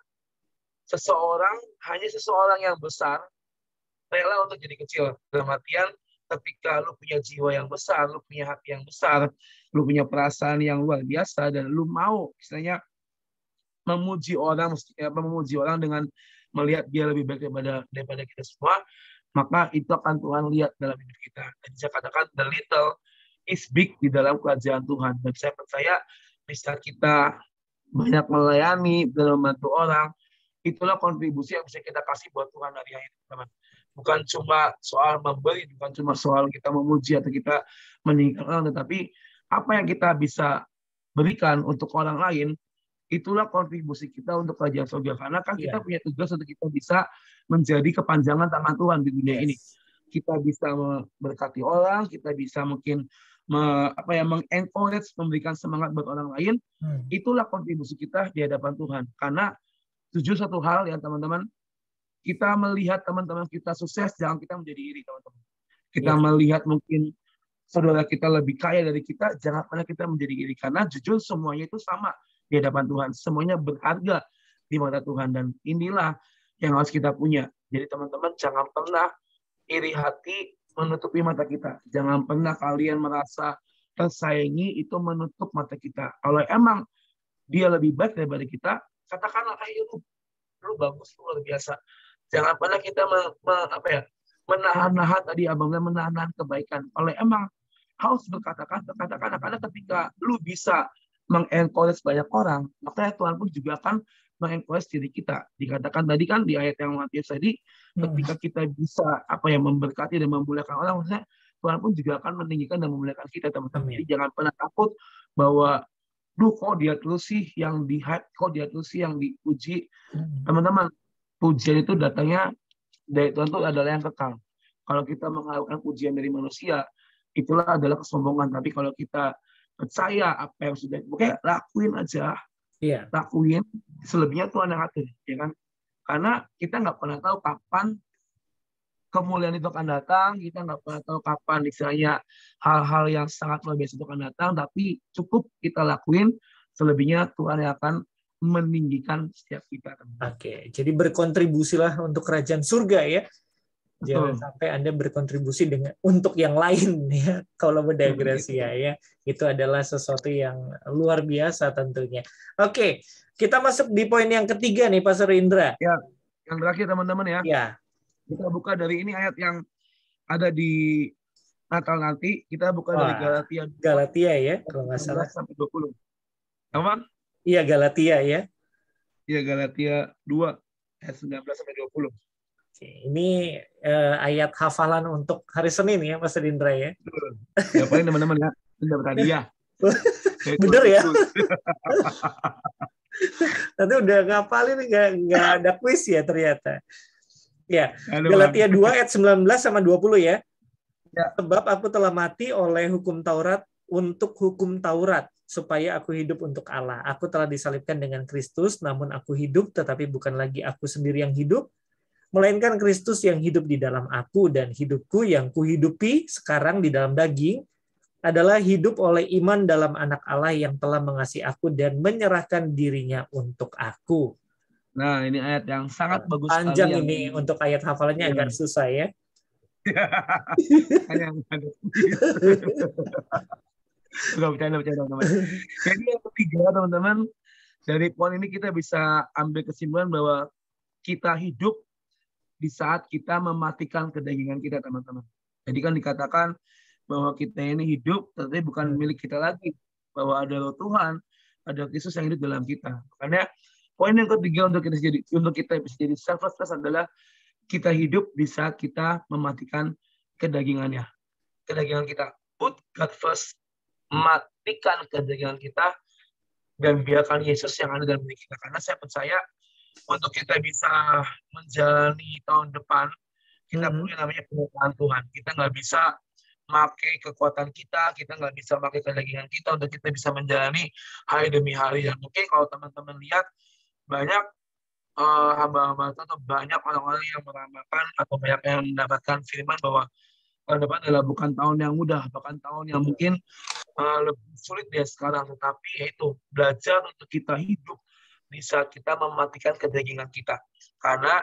hanya seseorang yang besar rela untuk jadi kecil. Dalam artian, ketika lu punya jiwa yang besar, lu punya hati yang besar, lu punya perasaan yang luar biasa, dan lu mau istilahnya memuji orang dengan melihat dia lebih baik daripada kita semua, maka itu akan Tuhan lihat dalam hidup kita. Dan saya katakan the little is big di dalam kerajaan Tuhan. Dan saya percaya bisa kita banyak melayani dan membantu orang, itulah kontribusi yang bisa kita kasih buat Tuhan hari ini, teman. Bukan cuma soal memberi, bukan cuma soal kita memuji atau kita meninggikan orang, tetapi apa yang kita bisa berikan untuk orang lain, itulah kontribusi kita untuk kerajaan surga. Karena kan kita punya tugas untuk kita bisa menjadi kepanjangan tangan Tuhan di dunia ini. Kita bisa memberkati orang, kita bisa mungkin mengencourage, memberikan semangat buat orang lain. Itulah kontribusi kita di hadapan Tuhan. Karena jujur satu hal ya teman-teman, kita melihat teman-teman kita sukses, jangan kita menjadi iri, teman-teman. Kita melihat mungkin saudara kita lebih kaya dari kita, jangan pernah kita menjadi iri. Karena jujur semuanya itu sama di hadapan Tuhan. Semuanya berharga di mata Tuhan. Dan inilah yang harus kita punya. Jadi teman-teman jangan pernah iri hati menutupi mata kita. Jangan pernah kalian merasa tersaingi itu menutup mata kita. Kalau emang dia lebih baik daripada kita, katakanlah, ayo lu bagus, lu luar biasa. Jangan pernah kita menahan-nahan tadi abang bilang, menahan kebaikan. Kalau emang harus berkata-kata, karena ketika lu bisa mengencourage banyak orang, maka Tuhan pun juga akan mengencourage diri kita. Dikatakan tadi kan di ayat yang Matius tadi, ketika kita bisa memberkati dan memuliakan orang, maksudnya Tuhan pun juga akan meninggikan dan memuliakan kita, teman-teman. Jadi jangan pernah takut bahwa kok dia terus sih yang di-hype, kok dia terus sih yang dipuji. Teman-teman, pujian itu datangnya dari Tuhan itu adalah yang kekal. Kalau kita mengharapkan pujian dari manusia, itulah adalah kesombongan. Tapi kalau kita percaya apa yang sudah, pokoknya lakuin aja. Iya. Lakuin, selebihnya Tuhan yang atur, ya kan? Karena kita nggak pernah tahu kapan kemuliaan itu akan datang, kita nggak pernah tahu kapan misalnya hal-hal yang sangat luar biasa itu akan datang, tapi cukup kita lakuin, selebihnya Tuhan yang akan meninggikan setiap kita. Oke, jadi berkontribusilah untuk kerajaan surga ya. Jangan sampai Anda berkontribusi untuk yang lain ya. Kalau Muda Gracia ya, itu adalah sesuatu yang luar biasa tentunya. Oke, kita masuk di poin yang ketiga nih, Pastor Indra. Ya, yang terakhir teman-teman ya. Ya. Kita buka dari ini ayat yang ada di Natal nanti. Kita buka dari Galatia ya, kalau nggak salah. Sampai 20. Apa? Iya, Galatia ya. Iya, Galatia 2 ayat 19 sampai 20. Ini ayat hafalan untuk hari Senin ya, Mas Indra ya. Ya paling teman-teman ya, dapat hadiah. Bener ya. Nanti udah ngapalin nggak ada kuis ya ternyata. Ya, Galatia 2 ayat 19 sama 20 ya. Sebab aku telah mati oleh hukum Taurat untuk hukum Taurat, supaya aku hidup untuk Allah. Aku telah disalibkan dengan Kristus, namun aku hidup, tetapi bukan lagi aku sendiri yang hidup, melainkan Kristus yang hidup di dalam aku, dan hidupku yang kuhidupi sekarang di dalam daging adalah hidup oleh iman dalam Anak Allah yang telah mengasihi aku dan menyerahkan dirinya untuk aku. Nah, ini ayat yang sangat bagus. Panjang ini untuk ayat hafalannya agak susah ya. Bercanda. Jadi yang ketiga teman-teman, dari poin ini kita bisa ambil kesimpulan bahwa kita hidup di saat kita mematikan kedagingan kita, teman-teman. Jadi kan dikatakan bahwa kita ini hidup, tetapi bukan milik kita lagi. Bahwa ada Roh Tuhan, ada Kristus yang hidup dalam kita. Makanya poin yang ketiga untuk kita bisa jadi selfless adalah kita hidup di saat kita mematikan kedagingan kita. Put God first. Matikan kedagingan kita dan biarkan Yesus yang ada dalam diri kita. Karena saya percaya untuk kita bisa menjalani tahun depan, kita punya namanya penyertaan Tuhan. Kita nggak bisa pakai kekuatan kita nggak bisa pakai kedagingan kita untuk kita bisa menjalani hari demi hari. Dan mungkin kalau teman-teman lihat banyak hamba-hamba atau banyak orang-orang yang meramalkan atau banyak yang mendapatkan firman bahwa tahun depan adalah bukan tahun yang mudah, bahkan tahun yang mungkin lebih sulit dari sekarang. Tetapi yaitu belajar untuk kita hidup di saat kita mematikan kedagingan kita. Karena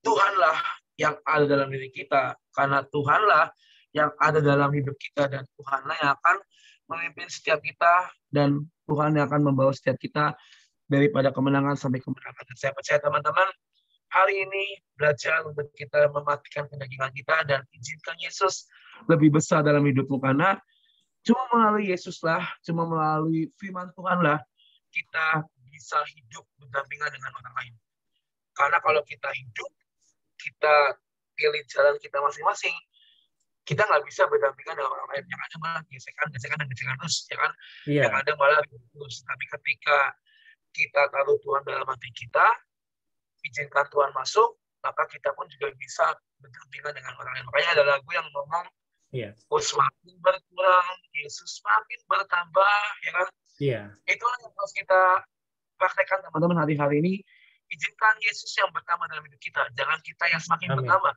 Tuhanlah yang ada dalam diri kita. Karena Tuhanlah yang ada dalam hidup kita. Dan Tuhanlah yang akan memimpin setiap kita. Dan Tuhan yang akan membawa setiap kita daripada kemenangan sampai kemenangan. Dan saya percaya teman-teman, hari ini belajar untuk kita mematikan kedagingan kita dan izinkan Yesus lebih besar dalam hidupmu. Karena cuma melalui Yesuslah, cuma melalui firman Tuhanlah kita bisa hidup berdampingan dengan orang lain. Karena kalau kita hidup, kita pilih jalan kita masing-masing, kita nggak bisa berdampingan dengan orang lain. Yang ada malah gesekan terus, ya kan? Yang ada malah terus. Tapi ketika kita taruh Tuhan dalam hati kita, izinkan Tuhan masuk, maka kita pun juga bisa berdampingan dengan orang lain. Makanya ada lagu yang ngomong, semakin berkurang, Yesus semakin bertambah, ya kan? Itulah yang harus kita praktekkan teman-teman hari-hari ini. Izinkan Yesus yang bertambah dalam hidup kita, jangan kita yang semakin bertambah,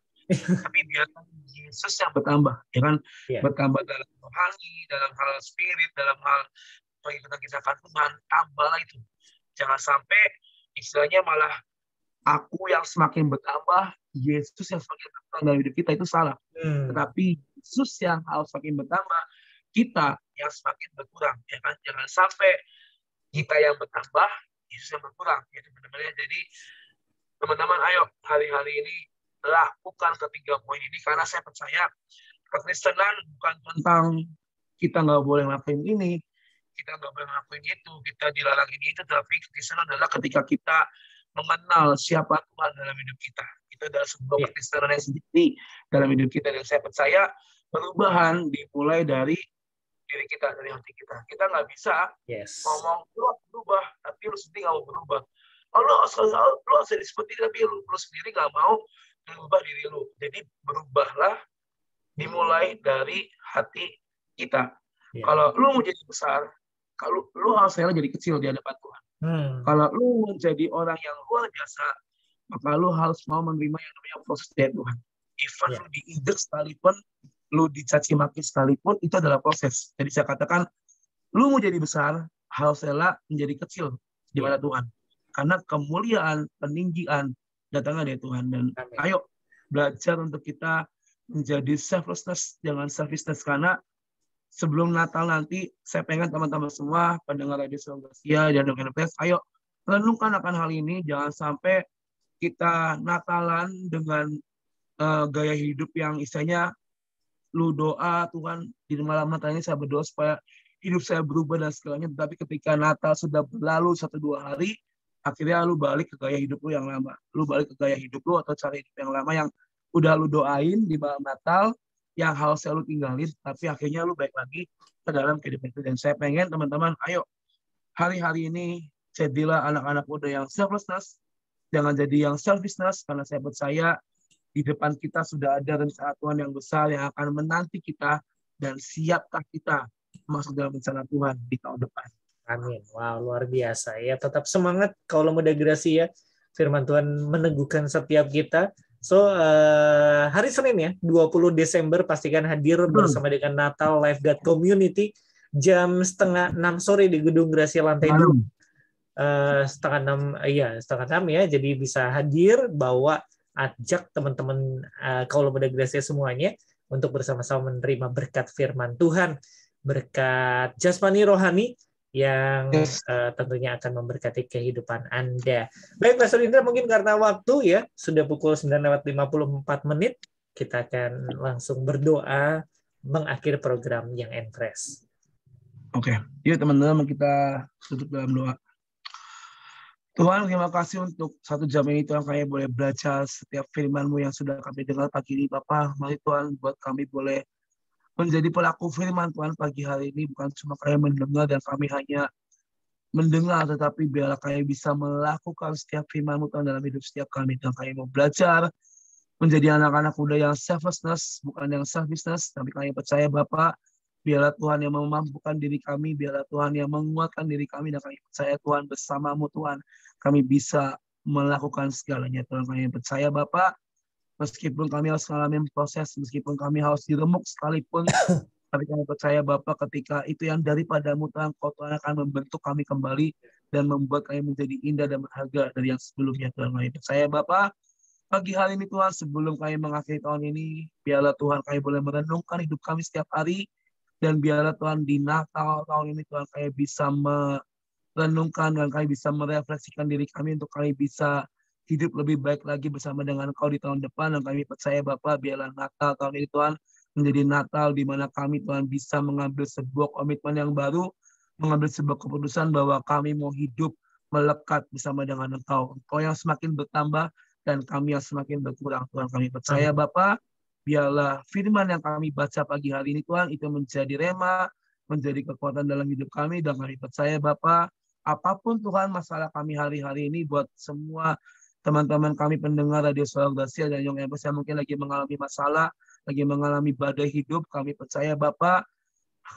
tapi biarkan Yesus yang bertambah, ya kan? Bertambah dalam rohani, dalam hal spirit, dalam hal pengikutan kisahkan Tuhan, tambahlah itu. Jangan sampai istilahnya malah aku yang semakin bertambah, Yesus yang semakin bertambah dalam hidup kita, itu salah. Tetapi Yesus yang harus semakin bertambah, kita yang semakin berkurang. Ya kan? Jangan sampai kita yang bertambah, Yesus yang berkurang. Ya, teman-teman. Jadi teman-teman, ayo hari-hari ini lakukan ketiga poin ini, karena saya percaya kekristenan bukan tentang kita nggak boleh ngelakuin ini, kita nggak boleh ngelakuin itu, kita dilarang ini itu, tapi kekristenan adalah ketika kita mengenal siapa Tuhan dalam hidup kita. Itu adalah sebuah kekristenan yang sendiri dalam hidup kita, dan saya percaya perubahan dimulai dari diri kita, dari hati kita. Kita nggak bisa ngomong lu berubah, tapi lu sendiri nggak mau berubah. Oh, lu harus jadi seperti ini, tapi lu sendiri nggak mau berubah diri lu. Jadi berubahlah dimulai dari hati kita. Kalau lu mau jadi besar, kalau lu harus jadi kecil di hadapan Tuhan. Kalau lu menjadi orang yang luar biasa, maka lu harus mau menerima yang namanya proses dari Tuhan. Even lu diinjek sekalipun, lu dicaci maki sekalipun, itu adalah proses. Jadi saya katakan, lu mau jadi besar, harus rela menjadi kecil di mana Tuhan. Karena kemuliaan, peninggian datangnya dari Tuhan. Dan ayo belajar untuk kita menjadi selflessness, jangan selfishness. Karena sebelum Natal nanti, saya pengen teman-teman semua, pendengar Radio Selawasia dan NPS, ayo renungkan akan hal ini. Jangan sampai kita Natalan dengan gaya hidup yang istilahnya, lu doa, Tuhan, di malam Natal ini saya berdoa supaya hidup saya berubah dan segalanya. Tetapi ketika Natal sudah berlalu 1-2 hari, akhirnya lu balik ke gaya hidup lu yang lama. Lu balik ke gaya hidup lu atau cara hidup yang lama yang udah lu doain di malam Natal, yang harusnya lu tinggalin, tapi akhirnya lu balik lagi ke dalam kehidupan itu. Dan saya pengen teman-teman, ayo hari-hari ini jadilah anak-anak muda yang selflessness, jangan jadi yang selfishness, karena saya percaya di depan kita sudah ada rencana Tuhan yang besar yang akan menanti kita, dan siapkah kita masuk dalam rencana Tuhan di tahun depan. Amin. Wow, luar biasa ya. Tetap semangat kalau Muda Grasi ya. Firman Tuhan meneguhkan setiap kita. So, hari Senin ya, 20 Desember pastikan hadir bersama dengan Natal Life God Community jam 5:30 sore di Gedung Grasi lantai 2. 5:30 ya. Jadi bisa hadir, bawa, ajak teman-teman Kaulo Muda Gracia semuanya untuk bersama-sama menerima berkat firman Tuhan, berkat jasmani rohani yang tentunya akan memberkati kehidupan Anda. Baik, Pastor Indra, mungkin karena waktu ya, sudah pukul 9:54, kita akan langsung berdoa mengakhiri program yang Enfresh. Oke, yuk teman-teman kita tutup dalam doa. Tuhan, terima kasih untuk 1 jam ini Tuhan, kami boleh belajar setiap firman-Mu yang sudah kami dengar pagi ini Bapa. Mari Tuhan buat kami boleh menjadi pelaku firman Tuhan pagi hari ini, bukan cuma kami mendengar dan kami hanya mendengar, tetapi biarlah kami bisa melakukan setiap firman-Mu Tuhan dalam hidup setiap kami. Dan kami mau belajar menjadi anak-anak muda yang selflessness, bukan yang selfishness, tapi kami percaya Bapa, biarlah Tuhan yang memampukan diri kami, biarlah Tuhan yang menguatkan diri kami, dan kami percaya Tuhan bersama-Mu Tuhan, kami bisa melakukan segalanya. Tuhan, kami percaya Bapa, meskipun kami harus mengalami proses, meskipun kami harus diremuk sekalipun, tapi kami percaya Bapa, ketika itu yang daripada-Mu Tuhan, Kau Tuhan akan membentuk kami kembali dan membuat kami menjadi indah dan berharga dari yang sebelumnya. Tuhan, kami percaya Bapa, pagi hari ini Tuhan, sebelum kami mengakhiri tahun ini, biarlah Tuhan kami boleh merenungkan hidup kami setiap hari, dan biarlah Tuhan di Natal tahun ini Tuhan kami bisa merenungkan dan kami bisa merefleksikan diri kami untuk kami bisa hidup lebih baik lagi bersama dengan Kau di tahun depan. Dan kami percaya Bapa, biarlah Natal tahun ini Tuhan menjadi Natal di mana kami Tuhan bisa mengambil sebuah komitmen yang baru, mengambil sebuah keputusan bahwa kami mau hidup melekat bersama dengan Engkau. Engkau yang semakin bertambah dan kami yang semakin berkurang. Tuhan, kami percaya Bapa, biarlah firman yang kami baca pagi hari ini Tuhan itu menjadi rema, menjadi kekuatan dalam hidup kami. Dan kami percaya Bapa, apapun Tuhan masalah kami hari-hari ini, buat semua teman-teman kami pendengar Radio Selawasia dan Young Empress yang mungkin lagi mengalami masalah, lagi mengalami badai hidup, kami percaya Bapa,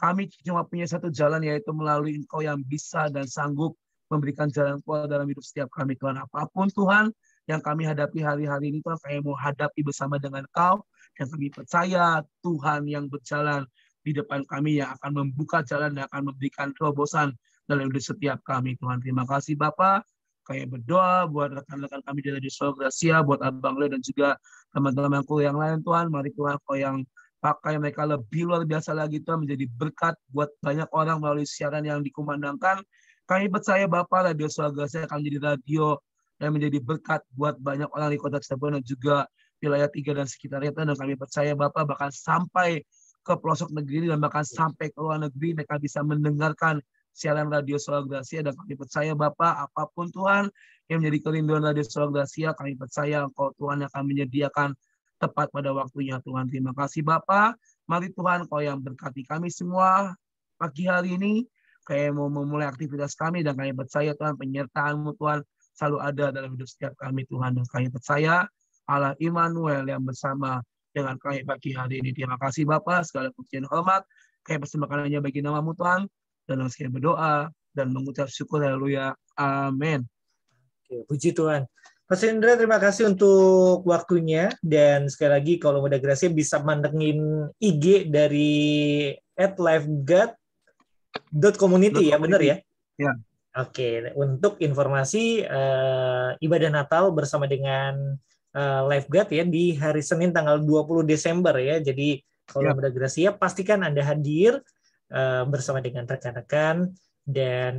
kami cuma punya satu jalan, yaitu melalui Engkau yang bisa dan sanggup memberikan jalan keluar dalam hidup setiap kami Tuhan. Apapun Tuhan yang kami hadapi hari-hari ini Tuhan, kami mau hadapi bersama dengan Kau, dan kami percaya Tuhan yang berjalan di depan kami yang akan membuka jalan dan akan memberikan terobosan dalam hidup setiap kami Tuhan. Terima kasih Bapa, kayak berdoa buat rekan-rekan kami di Radio Suara Gracia, buat Abang Leo dan juga teman-temanku yang lain Tuhan. Mari Tuhan Kau yang pakai mereka lebih luar biasa lagi Tuhan, menjadi berkat buat banyak orang melalui siaran yang dikumandangkan. Kami percaya Bapak, Radio Suara Gracia akan menjadi radio dan menjadi berkat buat banyak orang di Kota Cirebon dan juga wilayah 3 dan sekitarnya. Dan kami percaya Bapak bahkan sampai ke pelosok negeri dan bahkan sampai ke luar negeri mereka bisa mendengarkan siaran Radio Suara Gracia. Dan kami percaya Bapak, apapun Tuhan yang menjadi kerinduan Radio Suara Gracia, kami percaya Engkau Tuhan yang akan menyediakan tepat pada waktunya Tuhan. Terima kasih Bapak. Mari Tuhan Kau yang berkati kami semua pagi hari ini, kayak mau memulai aktivitas kami, dan kami percaya Tuhan penyertaan-Mu Tuhan selalu ada dalam hidup setiap kami Tuhan. Dan kami percaya Allah Immanuel yang bersama dengan kami pagi hari ini. Terima kasih Bapa, segala pujian hormat kami persembahkan hanya bagi nama-Mu Tuhan, dan kami berdoa dan mengucap syukur. Haleluya. Amin. Oke, puji Tuhan. Mas Indra, terima kasih untuk waktunya, dan sekali lagi kalau Muda Gracia bisa mantengin IG dari @lifegod.community ya, benar ya? Ya. Oke, untuk informasi ibadah Natal bersama dengan Lifeguard ya di hari Senin tanggal 20 Desember ya. Jadi kalau Muda Gracia pastikan Anda hadir bersama dengan rekan-rekan, dan